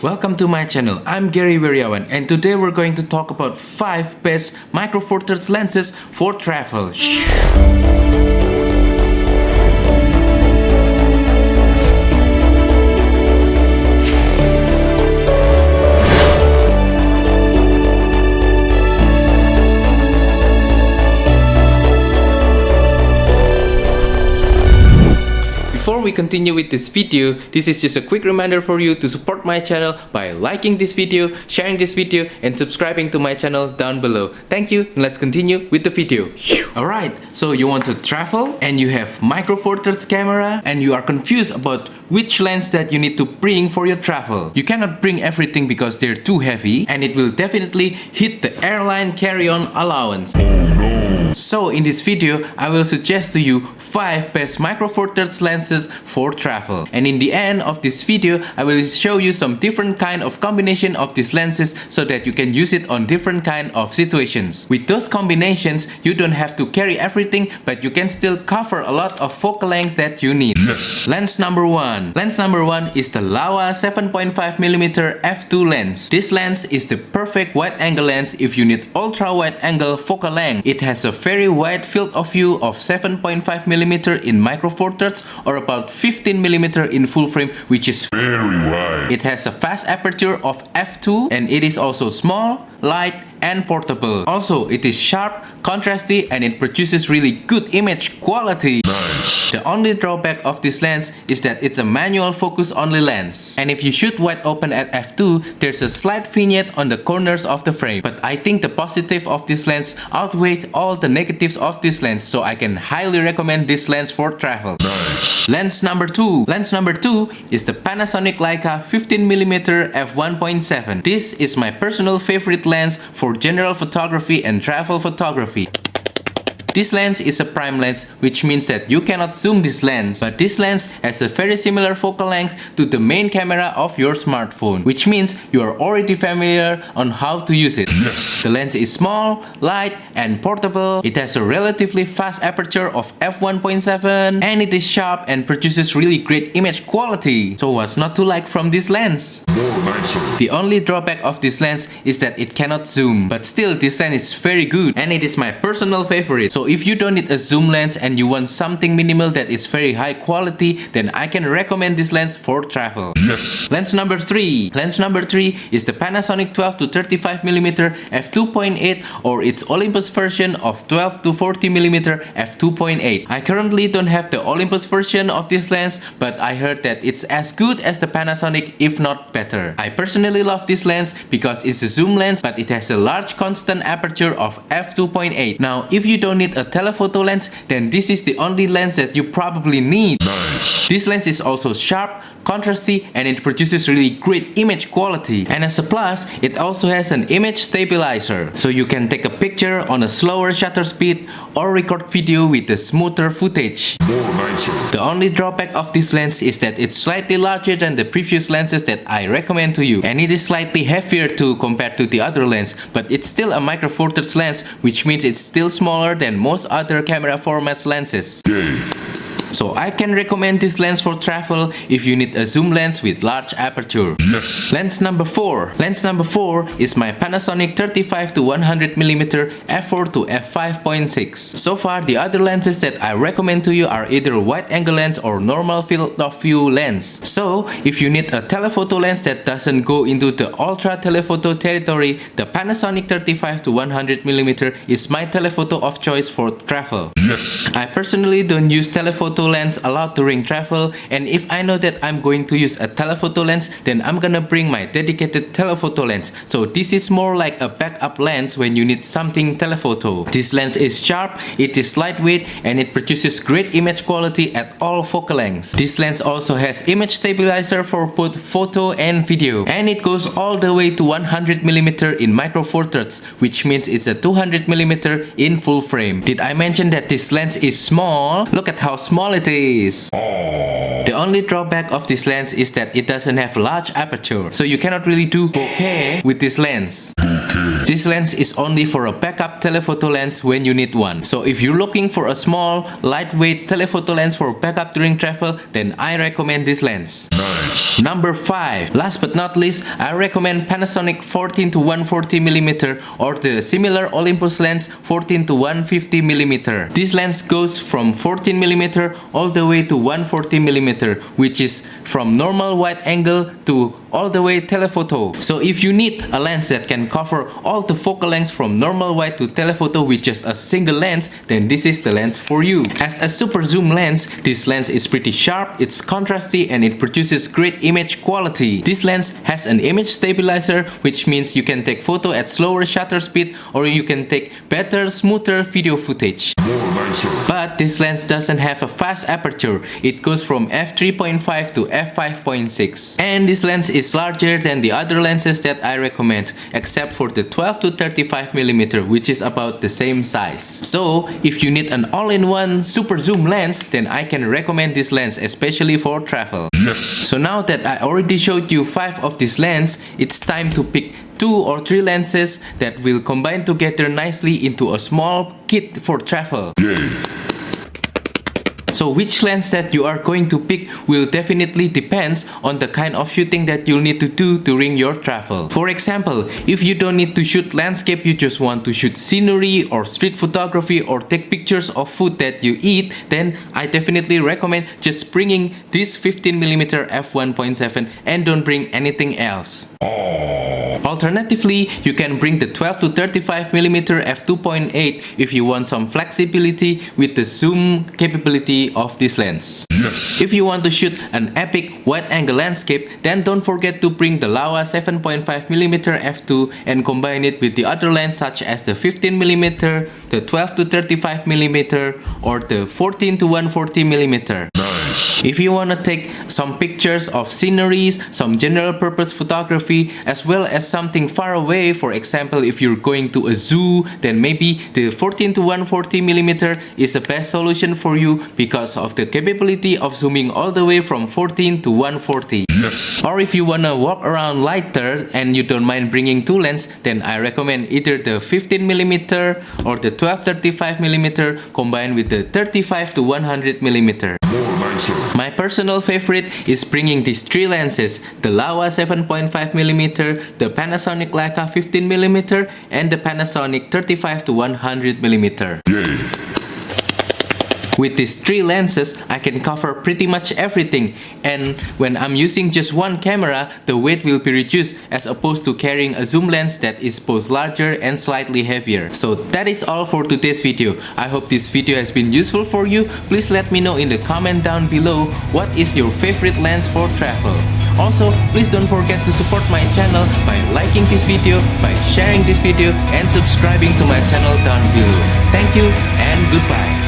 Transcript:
Welcome to my channel. I'm Wiryawan and today we're going to talk about 5 best micro four thirds lenses for travel. Before we continue with this video, this is just a quick reminder for you to support my channel by liking this video, sharing this video, and subscribing to my channel down below. Thank you, and let's continue with the video. Alright, so you want to travel and you have micro four thirds camera and you are confused about which lens that you need to bring for your travel. You cannot bring everything because they're too heavy and it will definitely hit the airline carry-on allowance. So in this video, I will suggest to you 5 best micro four thirds lenses for travel. And in the end of this video, I will show you some different kind of combination of these lenses so that you can use it on different kind of situations. With those combinations, you don't have to carry everything, but you can still cover a lot of focal length that you need. Yes. Lens number 1. Lens number 1 is the Laowa 7.5mm f2 lens. This lens is the perfect wide angle lens if you need ultra wide angle focal length. It has a very wide field of view of 7.5mm in micro four thirds or about 15mm in full frame, which is very wide. It has a fast aperture of f2 and it is also small, light, and portable. Also, it is sharp, contrasty, and it produces really good image quality. Nice. The only drawback of this lens is that it's a manual focus only lens. And if you shoot wide open at f2, there's a slight vignette on the corners of the frame. But I think the positive of this lens outweigh all the negatives of this lens, so I can highly recommend this lens for travel. Nice. Lens number 2. Lens number 2 is the Panasonic Leica 15mm f1.7. This is my personal favorite lens for general photography and travel photography. This lens is a prime lens, which means that you cannot zoom this lens, but this lens has a very similar focal length to the main camera of your smartphone, which means you are already familiar on how to use it. Yes. The lens is small, light, and portable. It has a relatively fast aperture of f1.7 and it is sharp and produces really great image quality. So what's not to like from this lens? The only drawback of this lens is that it cannot zoom, but still this lens is very good and it is my personal favorite. So if you don't need a zoom lens and you want something minimal that is very high quality, then I can recommend this lens for travel. Yes. Lens number 3. Lens number 3 is the Panasonic 12 to 35mm f2.8 or its Olympus version of 12 to 40mm f2.8. I currently don't have the Olympus version of this lens, but I heard that it's as good as the Panasonic, if not better. I personally love this lens because it's a zoom lens, but it has a large constant aperture of f2.8. Now, if you don't need a telephoto lens, then this is the only lens that you probably need. Nice. This lens is also sharp, contrasty, and it produces really great image quality. And as a plus, it also has an image stabilizer, so you can take a picture on a slower shutter speed or record video with a smoother footage. The only drawback of this lens is that it's slightly larger than the previous lenses that I recommend to you, and it is slightly heavier too compared to the other lens, but it's still a micro four thirds lens, which means it's still smaller than most other camera formats lenses. So I can recommend this lens for travel if you need a zoom lens with large aperture. Yes. Lens number 4. Lens number 4 is my Panasonic 35 to 100mm f4 to f5.6. So far, the other lenses that I recommend to you are either wide angle lens or normal field of view lens. So if you need a telephoto lens that doesn't go into the ultra telephoto territory, the Panasonic 35 to 100mm is my telephoto of choice for travel. Yes. I personally don't use telephoto lens a lot during travel, and if I know that I'm going to use a telephoto lens, then I'm gonna bring my dedicated telephoto lens. So this is more like a backup lens when you need something telephoto. This lens is sharp, it is lightweight, and it produces great image quality at all focal lengths. This lens also has image stabilizer for both photo and video, and it goes all the way to 100mm in micro four thirds, which means it's a 200mm in full frame. Did I mention that this lens is small? Look at how small it is. The only drawback of this lens is that it doesn't have large aperture, so you cannot really do bokeh with this lens. This lens is only for a backup telephoto lens when you need one. So if you're looking for a small, lightweight telephoto lens for backup during travel, then I recommend this lens. Number 5. Last but not least, I recommend Panasonic 14 to 140mm or the similar Olympus lens 14 to 150mm. This lens goes from 14mm all the way to 140mm, which is from normal wide angle to all the way telephoto. So if you need a lens that can cover all the focal lengths from normal wide to telephoto with just a single lens, then this is the lens for you. As a super zoom lens, this lens is pretty sharp, it's contrasty, and it produces great image quality. This lens has an image stabilizer, which means you can take photo at slower shutter speed or you can take better, smoother video footage. But this lens doesn't have a fast aperture. It goes from f3.5 to f5.6. And this lens is larger than the other lenses that I recommend, except for the 12 to 35mm, which is about the same size. So if you need an all-in-one super zoom lens, then I can recommend this lens, especially for travel. So now that I already showed you 5 of these lenses, it's time to pick 2 or 3 lenses that will combine together nicely into a small kit for travel. So which lens that you are going to pick will definitely depends on the kind of shooting that you'll need to do during your travel. For example, if you don't need to shoot landscape, you just want to shoot scenery or street photography or take pictures of food that you eat, then I definitely recommend just bringing this 15mm f1.7 and don't bring anything else. Alternatively, you can bring the 12 to 35mm f2.8 if you want some flexibility with the zoom capability of this lens. If you want to shoot an epic wide-angle landscape, then don't forget to bring the Laowa 7.5mm f2 and combine it with the other lens such as the 15mm, the 12 to 35mm, or the 14 to 140mm. If you want to take some pictures of sceneries, some general purpose photography, as well as something far away, for example if you're going to a zoo, then maybe the 14 to 140mm is the best solution for you because of the capability of zooming all the way from 14 to 140. Or if you wanna walk around lighter and you don't mind bringing 2 lenses, then I recommend either the 15mm or the 12-35mm combined with the 35 to 100mm. My personal favorite is bringing these 3 lenses, the Laowa 7.5mm, the Panasonic Leica 15mm, and the Panasonic 35 to 100mm. With these 3 lenses, I can cover pretty much everything, and when I'm using just one camera, the weight will be reduced as opposed to carrying a zoom lens that is both larger and slightly heavier. So that is all for today's video. I hope this video has been useful for you. Please let me know in the comment down below what is your favorite lens for travel. Also, please don't forget to support my channel by liking this video, by sharing this video, and subscribing to my channel down below. Thank you and goodbye.